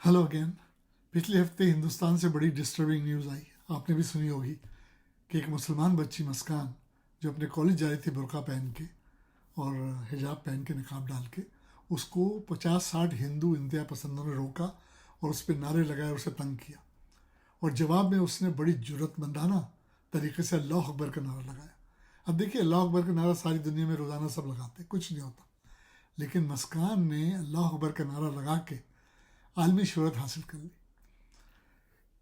Hello again. पिछले हफ्ते हिंदुस्तान से बड़ी डिस्टर्बिंग न्यूज़ आई, आपने भी सुनी होगी कि एक मुसलमान बच्ची मुस्कान जो अपने कॉलेज जा रही थी बुर्का पहन के और हिजाब पहन के निकाब डाल के, उसको 50-60 हिंदू इंतहा पसंदों ने रोका और उस पर नारे लगाए और उसे तंग किया। और जवाब में उसने बड़ी जुर्रतमंदाना तरीके से अल्लाह अकबर का नारा लगाया। अब देखिए, अल्लाह अकबर का नारा सारी दुनिया में रोज़ाना सब लगाते, कुछ नहीं होता, लेकिन मुस्कान ने अल्लाह अकबर का नारा लगा के आलमी शोहरत हासिल कर ली।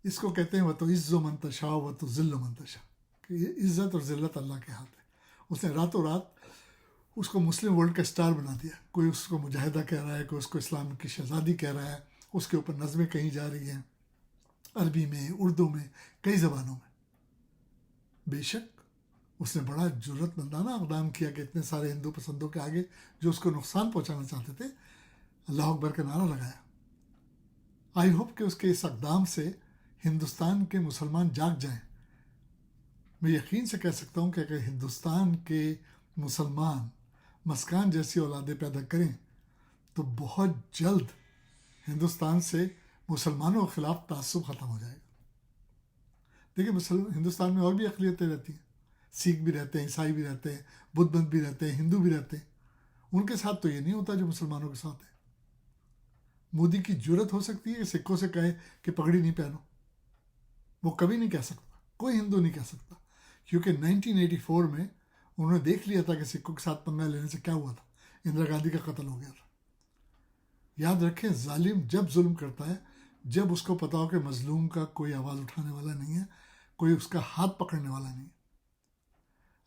इसको कहते हैं व तो इज़्ज़ो मंतशा व तो ज़िल्लो मंतशा, कि इज़्ज़त और ज़िल्लत अल्लाह के हाथ है। उसने रातों रात उसको मुस्लिम वर्ल्ड का स्टार बना दिया। कोई उसको मुजाहिदा कह रहा है, कोई उसको इस्लाम की शहज़ादी कह रहा है, उसके ऊपर नज़में कही जा रही हैं, अरबी में, उर्दू में, कई ज़बानों में। बेशक उसने बड़ा जुर्रतमंदाना इक़दाम किया कि इतने सारे हिंदू पसंदों के आगे जो उसको नुकसान पहुंचाना चाहते थे, अल्लाह अकबर का नारा लगाया। आई होप कि उसके इस इक़दाम से हिंदुस्तान के मुसलमान जाग जाएं। मैं यकीन से कह सकता हूँ कि अगर हिंदुस्तान के मुसलमान मुस्कान जैसी औलादें पैदा करें तो बहुत जल्द हिंदुस्तान से मुसलमानों के ख़िलाफ़ तासुब ख़त्म हो जाएगा। देखिए, हिंदुस्तान में और भी अक़लियतें रहती हैं, सिख भी रहते हैं, ईसाई भी रहते हैं, बुद्ध मत भी रहते हैं, हिंदू भी रहते हैं। उनके साथ तो ये नहीं होता जो मुसलमानों के साथ है। मोदी की जुर्रत हो सकती है कि सिखों से कहे कि पगड़ी नहीं पहनो, वो कभी नहीं कह सकता, कोई हिंदू नहीं कह सकता, क्योंकि 1984 में उन्होंने देख लिया था कि सिखों के साथ पंगा लेने से क्या हुआ था। इंदिरा गांधी का कत्ल हो गया था। याद रखें, जालिम जब जुल्म करता है, जब उसको पता हो कि मजलूम का कोई आवाज़ उठाने वाला नहीं है, कोई उसका हाथ पकड़ने वाला नहीं है।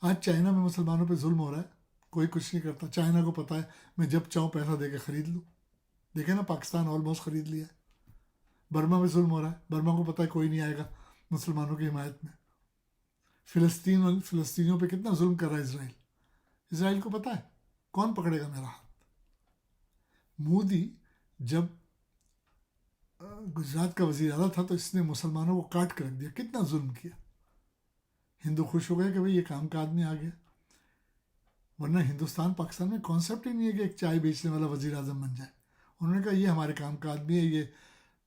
आज चाइना में मुसलमानों पे जुल्म हो रहा है, कोई कुछ नहीं करता। चाइना को पता है मैं जब चाहूँ पैसा दे के ख़रीद लूँ। देखे ना, पाकिस्तान ऑलमोस्ट ख़रीद लिया है। बर्मा में जुल्म हो रहा है, बर्मा को पता है कोई नहीं आएगा मुसलमानों की हिमायत में। फ़िलिस्तीनियों पे कितना जुल्म कर रहा है इसराइल। इसराइल को पता है कौन पकड़ेगा मेरा हाथ। मोदी जब गुजरात का वज़ीर आला था तो इसने मुसलमानों को काट कर रख दिया, कितना जुल्म किया। हिंदू खुश हो गए कि भाई ये काम का आदमी आ गया, वरना हिंदुस्तान पाकिस्तान में कॉन्सेप्ट ही नहीं है कि एक चाय बेचने वाला वज़ीर आज़म बन जाए। उन्होंने कहा ये हमारे काम का आदमी है, ये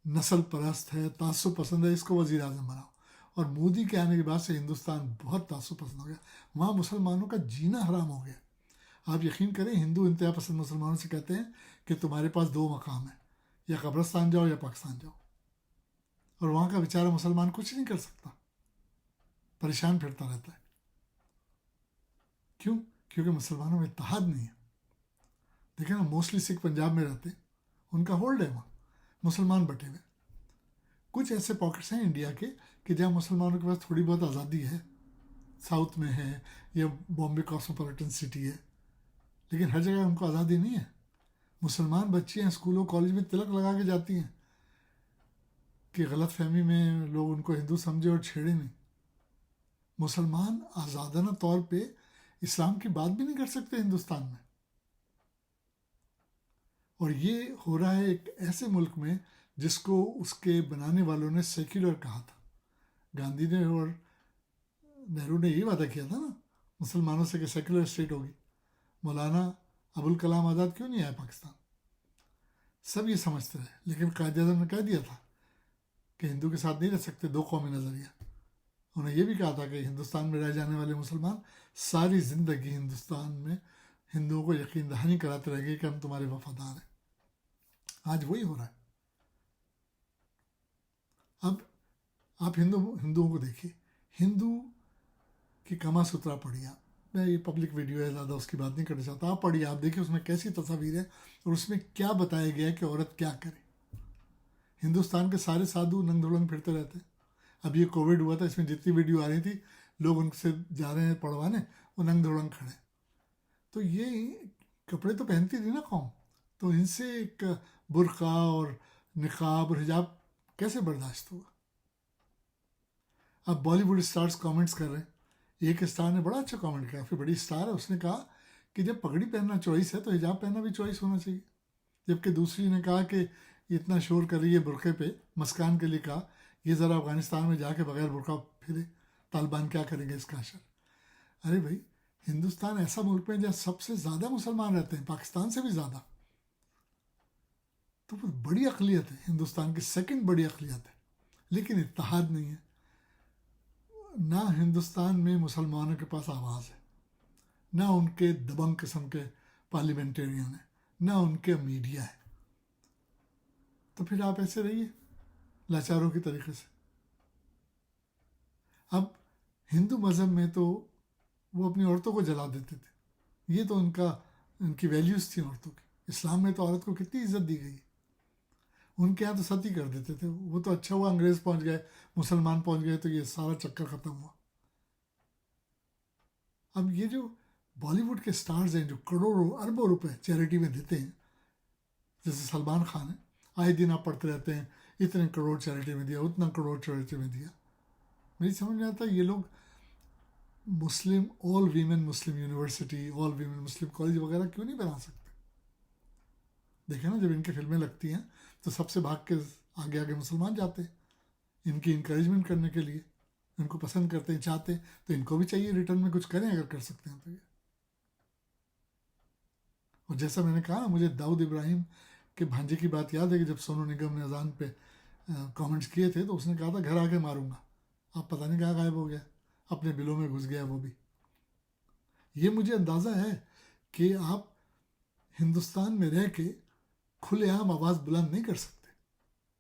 नस्ल परस्त है, तासुब पसंद है, इसको वज़ीर आज़म बनाओ। और मोदी के आने के बाद से हिंदुस्तान बहुत तासुब पसंद हो गया, वहाँ मुसलमानों का जीना हराम हो गया। आप यकीन करें, हिंदू इंतहा पसंद मुसलमानों से कहते हैं कि तुम्हारे पास दो मकाम है, या कब्रस्तान जाओ या पाकिस्तान जाओ। और वहाँ का बेचारा मुसलमान कुछ नहीं कर सकता, परेशान फिरता रहता है। क्यों? क्योंकि मुसलमानों में इत्तेहाद नहीं है। देखें ना, मोस्टली सिख पंजाब में रहते हैं, उनका होल्ड है वहाँ, मुसलमान बटे हुए। कुछ ऐसे पॉकेट्स हैं इंडिया के कि जहाँ मुसलमानों के पास थोड़ी बहुत आज़ादी है, साउथ में है या बॉम्बे कॉस्मोपॉलिटन सिटी है, लेकिन हर जगह उनको आज़ादी नहीं है। मुसलमान बच्चियाँ स्कूलों कॉलेज में तिलक लगा के जाती हैं कि गलत फहमी में लोग उनको हिंदू समझे और छेड़े नहीं। मुसलमान आज़ादाना तौर पे इस्लाम की बात भी नहीं कर सकते हिंदुस्तान में। और ये हो रहा है एक ऐसे मुल्क में जिसको उसके बनाने वालों ने सेक्युलर कहा था। गांधी ने और नेहरू ने यही वादा किया था ना मुसलमानों से कि सेक्युलर स्टेट होगी। मौलाना अबुल कलाम आज़ाद क्यों नहीं आया पाकिस्तान? सब ये समझते रहे, लेकिन कायदे आज़म ने कह दिया था कि हिंदू के साथ नहीं रह सकते, दो कौमी नज़रिया। उन्होंने ये भी कहा था कि हिंदुस्तान में रह जाने वाले मुसलमान सारी ज़िंदगी हिंदुस्तान में हिंदुओं को यकीन दहानी कराते रहेंगे कि हम तुम्हारे वफादार हैं। आज वही हो रहा है। अब आप हिंदुओं को देखिए, हिंदू की कमा सुतरा पढ़िए। मैं ये पब्लिक वीडियो है, ज़्यादा उसकी बात नहीं करना चाहता, आप पढ़िए, आप देखिए उसमें कैसी तस्वीर है और उसमें क्या बताया गया है कि औरत क्या करे। हिंदुस्तान के सारे साधु नंग धुड़ंग फिरते रहते हैं। अब ये कोविड हुआ था, इसमें जितनी वीडियो आ रही थी, लोग उनसे जा रहे हैं पढ़वाने, वो नंग धुड़ंग खड़े। तो ये कपड़े तो पहनती थी ना कौम, तो इनसे एक बुर्का और निकाब और हिजाब कैसे बर्दाश्त होगा? अब बॉलीवुड स्टार्स कमेंट्स कर रहे हैं। एक स्टार ने बड़ा अच्छा कमेंट किया, काफ़ी बड़ी स्टार है, उसने कहा कि जब पगड़ी पहनना चॉइस है तो हिजाब पहनना भी चॉइस होना चाहिए। जबकि दूसरी ने कहा कि इतना शोर कर रही है बुरके पे, मस्कान के लिए कहा ये ज़रा अफ़गानिस्तान में जाके बगैर बुरका फिरे, तालिबान क्या करेंगे इसका असर। अरे भाई, हिंदुस्तान ऐसा मुल्क है जहाँ सबसे ज़्यादा मुसलमान रहते हैं, पाकिस्तान से भी ज़्यादा। تو وہ بڑی اقلیت ہے، ہندوستان کی سیکنڈ بڑی اقلیت ہے، لیکن اتحاد نہیں ہے. نہ ہندوستان میں مسلمانوں کے پاس آواز ہے، نہ ان کے دبنگ قسم کے پارلیمنٹیرین ہیں، نہ ان کے میڈیا ہے. تو پھر آپ ایسے رہیے لاچاروں کی طریقے سے. اب ہندو مذہب میں تو وہ اپنی عورتوں کو جلا دیتے تھے، یہ تو ان کی ویلیوز تھیں عورتوں کی. اسلام میں تو عورت کو کتنی عزت دی گئی. ان کے یہاں تو ستی کر دیتے تھے. وہ تو اچھا ہوا انگریز پہنچ گئے، مسلمان پہنچ گئے تو یہ سارا چکر ختم ہوا. اب یہ جو بالی ووڈ کے سٹارز ہیں جو کروڑوں اربوں روپے چیریٹی میں دیتے ہیں، جیسے سلمان خان ہیں، آئے دن آپ پڑھتے رہتے ہیں اتنے کروڑ چیریٹی میں دیا، اتنا کروڑ چیریٹی میں دیا. میری سمجھ میں آتا ہے یہ لوگ مسلم آل ویمن مسلم یونیورسٹی، آل ویمن مسلم کالج وغیرہ کیوں نہیں بنا سکتے؟ دیکھیں نا، جب ان کی فلمیں لگتی ہیں تو سب سے بھاگ کے آگے آگے مسلمان جاتے ہیں ان کی انکریجمنٹ کرنے کے لیے. ان کو پسند کرتے ہیں، چاہتے ہیں، تو ان کو بھی چاہیے ریٹرن میں کچھ کریں اگر کر سکتے ہیں تو یہ. اور جیسا میں نے کہا نا، مجھے داؤد ابراہیم کے بھانجے کی بات یاد ہے کہ جب سونو نگم نے اذان پہ کامنٹس کیے تھے تو اس نے کہا تھا گھر آ کے ماروں گا. آپ پتہ نہیں کہاں غائب ہو گیا، اپنے بلوں میں گھس گیا وہ بھی. یہ مجھے اندازہ ہے کہ آپ ہندوستان میں رہ کے کھلے عام آواز بلند نہیں کر سکتے،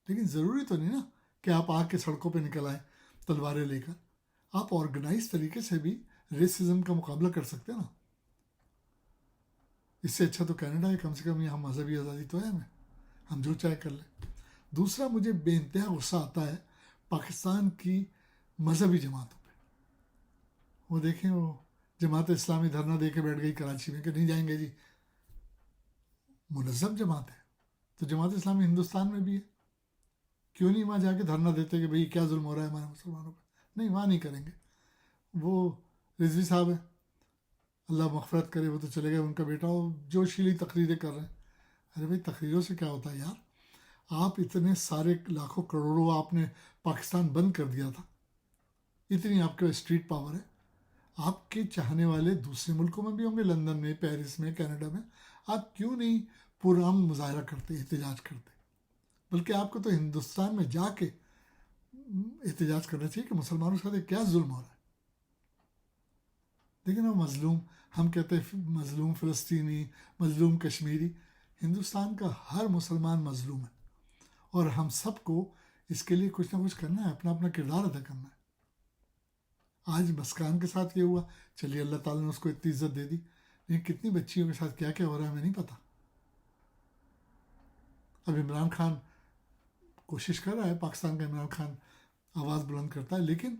لیکن ضروری تو نہیں نا کہ آپ آ کے سڑکوں پہ نکل آئیں تلواریں لے کر. آپ آرگنائز طریقے سے بھی ریسزم کا مقابلہ کر سکتے ہیں نا. اس سے اچھا تو کینیڈا ہے، کم سے کم یہاں مذہبی آزادی تو ہے ہمیں، ہم جو چاہے کر لیں. دوسرا، مجھے بے انتہا غصہ آتا ہے پاکستان کی مذہبی جماعتوں پہ. وہ دیکھیں، وہ جماعت اسلامی دھرنا دے کے بیٹھ گئی کراچی میں کہ نہیں جائیں گے جی. منظم جماعت ہے تو جماعت اسلامی ہندوستان میں بھی ہے، کیوں نہیں وہاں جا کے دھرنا دیتے کہ بھئی کیا ظلم ہو رہا ہے ہمارے مسلمانوں پہ؟ نہیں، وہاں نہیں کریں گے. وہ رضوی صاحب ہیں، اللہ مغفرت کرے، وہ تو چلے گئے، ان کا بیٹا وہ جوشیلی تقریریں کر رہے ہیں. ارے بھائی، تقریروں سے کیا ہوتا ہے یار؟ آپ اتنے سارے لاکھوں کروڑوں آپ نے پاکستان بند کر دیا تھا، اتنی آپ کے اسٹریٹ پاور ہے. آپ کے چاہنے والے دوسرے ملکوں میں بھی ہوں گے، لندن میں، پیرس میں، کینیڈا میں. آپ کیوں نہیں پرامن مظاہرہ کرتے، احتجاج کرتے؟ بلکہ آپ کو تو ہندوستان میں جا کے احتجاج کرنا چاہیے کہ مسلمانوں کے ساتھ کیا ظلم ہو رہا ہے. لیکن وہ مظلوم، ہم کہتے ہیں مظلوم فلسطینی، مظلوم کشمیری. ہندوستان کا ہر مسلمان مظلوم ہے، اور ہم سب کو اس کے لیے کچھ نہ کچھ کرنا ہے، اپنا اپنا کردار ادا کرنا ہے. آج مسکان کے ساتھ یہ ہوا، چلیے اللہ تعالیٰ نے اس کو اتنی عزت دے دی، لیکن کتنی بچیوں کے ساتھ کیا کیا ہو رہا ہے ہمیں نہیں پتہ. اب عمران خان کوشش کر رہا ہے، پاکستان کا عمران خان آواز بلند کرتا ہے، لیکن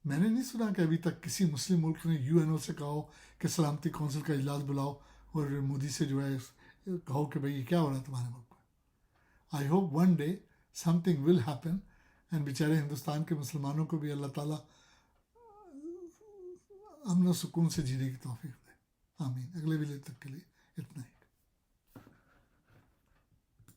میں نے نہیں سنا کہ ابھی تک کسی مسلم ملک نے یو این او سے کہا ہو کہ سلامتی کونسل کا اجلاس بلاؤ اور مودی سے جو ہے کہو کہ بھئی یہ کیا ہو رہا ہے تمہارے ملک میں. I hope one day some thing will happen and بیچارے ہندوستان کے مسلمانوں کو بھی اللہ تعالیٰ امن و سکون سے جینے کی توفیق دے. آمین. اگلے ویلے تک کے لیے اتنا ہی.